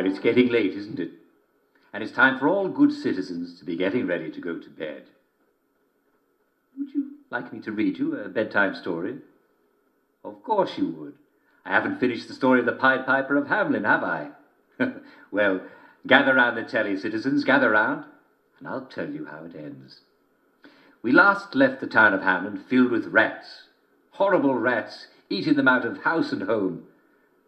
Well, it's getting late, isn't it? And it's time for all good citizens to be getting ready to go to bed. Would you like me to read you a bedtime story? Of course you would. I haven't finished the story of the Pied Piper of Hamelin, have I? Well, gather round the telly, citizens, gather round, and I'll tell you how it ends. We last left the town of Hamelin filled with rats, horrible rats, eating them out of house and home.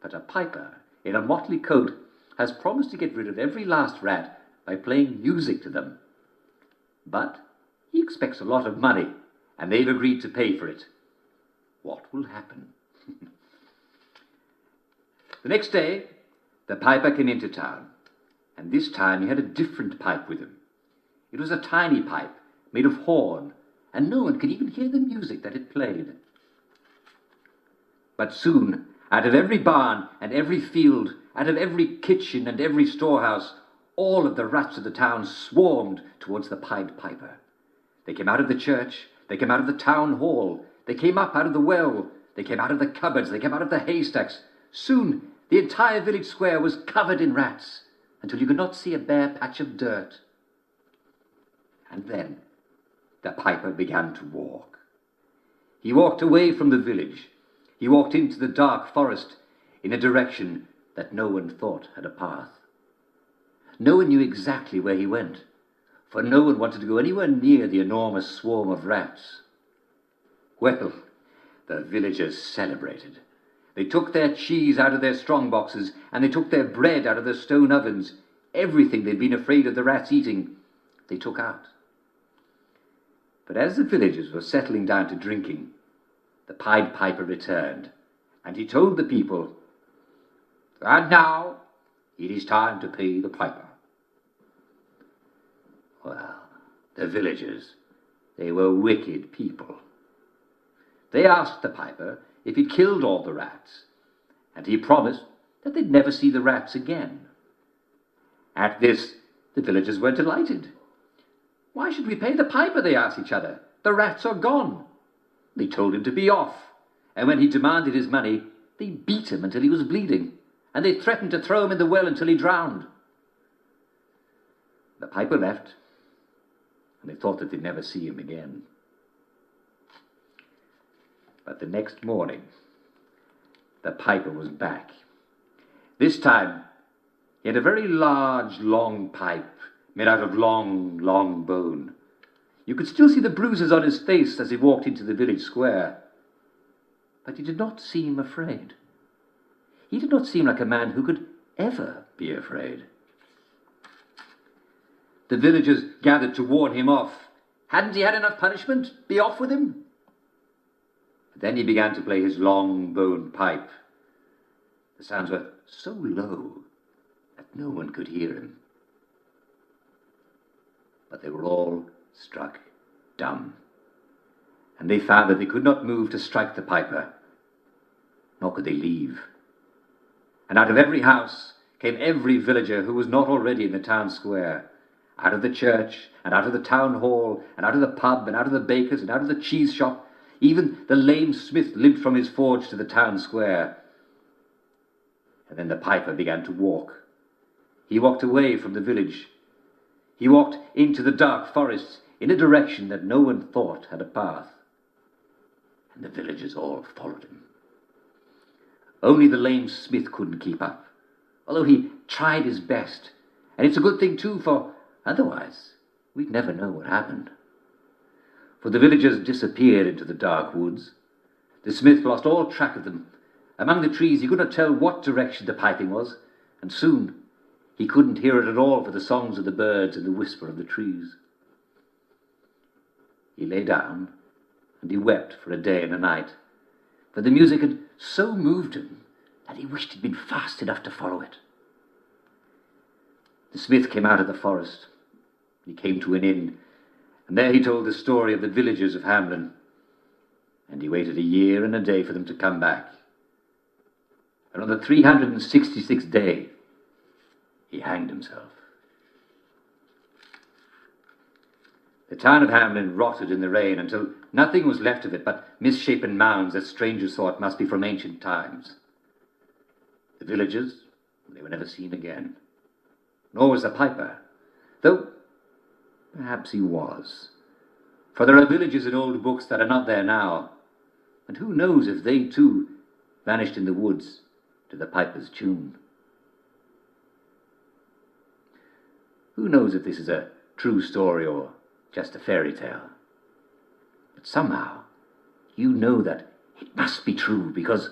But a piper in a motley coat has promised to get rid of every last rat by playing music to them. But he expects a lot of money, and they've agreed to pay for it. What will happen? The next day, the piper came into town, and this time he had a different pipe with him. It was a tiny pipe made of horn, and no one could even hear the music that it played. But soon, out of every barn and every field, out of every kitchen and every storehouse, all of the rats of the town swarmed towards the Pied Piper. They came out of the church, they came out of the town hall, they came up out of the well, they came out of the cupboards, they came out of the haystacks. Soon, the entire village square was covered in rats, until you could not see a bare patch of dirt. And then the piper began to walk. He walked away from the village. He walked into the dark forest in a direction that no one thought had a path. No one knew exactly where he went, for no one wanted to go anywhere near the enormous swarm of rats. Well, the villagers celebrated. They took their cheese out of their strong boxes, and they took their bread out of their stone ovens. Everything they'd been afraid of the rats eating, they took out. But as the villagers were settling down to drinking, the Pied Piper returned, and he told the people, "And now it is time to pay the piper." Well, the villagers, they were wicked people. They asked the piper if he'd killed all the rats, and he promised that they'd never see the rats again. At this, the villagers were delighted. "Why should we pay the piper?" they asked each other. "The rats are gone." They told him to be off, and when he demanded his money, they beat him until he was bleeding, and they threatened to throw him in the well until he drowned. The piper left, and they thought that they'd never see him again. But the next morning, the piper was back. This time, he had a very large, long pipe made out of long, long bone. You could still see the bruises on his face as he walked into the village square. But he did not seem afraid. He did not seem like a man who could ever be afraid. The villagers gathered to warn him off. Hadn't he had enough punishment? Be off with him. But then he began to play his long bone pipe. The sounds were so low that no one could hear him. But they were all struck dumb, and they found that they could not move to strike the piper, nor could they leave. And out of every house came every villager who was not already in the town square, out of the church, and out of the town hall, and out of the pub, and out of the baker's, and out of the cheese shop. Even the lame smith limped from his forge to the town square. And then the piper began to walk. He walked away from the village. He walked into the dark forest in a direction that no one thought had a path. And the villagers all followed him. Only the lame smith couldn't keep up, although he tried his best. And it's a good thing too, for otherwise we'd never know what happened. For the villagers disappeared into the dark woods. The smith lost all track of them. Among the trees he could not tell what direction the piping was, and soon he couldn't hear it at all for the songs of the birds and the whisper of the trees. He lay down, and he wept for a day and a night, for the music had so moved him that he wished he'd been fast enough to follow it. The smith came out of the forest. He came to an inn, and there he told the story of the villagers of Hamelin, and he waited a year and a day for them to come back. And on the 366th day, he hanged himself. The town of Hamelin rotted in the rain until nothing was left of it but misshapen mounds that strangers thought must be from ancient times. The villagers, they were never seen again. nor was the piper, though perhaps he was. For there are villages in old books that are not there now, and who knows if they too vanished in the woods to the piper's tune. Who knows if this is a true story or just a fairy tale? But somehow you know that it must be true, because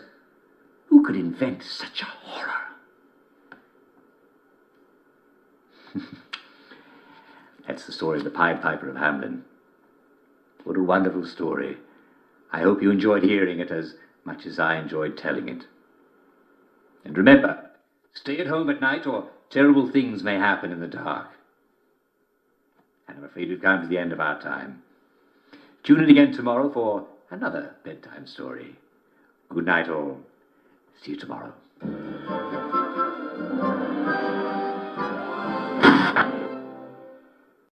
who could invent such a horror? That's the story of the Pied Piper of Hamelin. What a wonderful story. I hope you enjoyed hearing it as much as I enjoyed telling it. And remember, stay at home at night or terrible things may happen in the dark. And I'm afraid we've come to the end of our time. Tune in again tomorrow for another bedtime story. Good night all. See you tomorrow.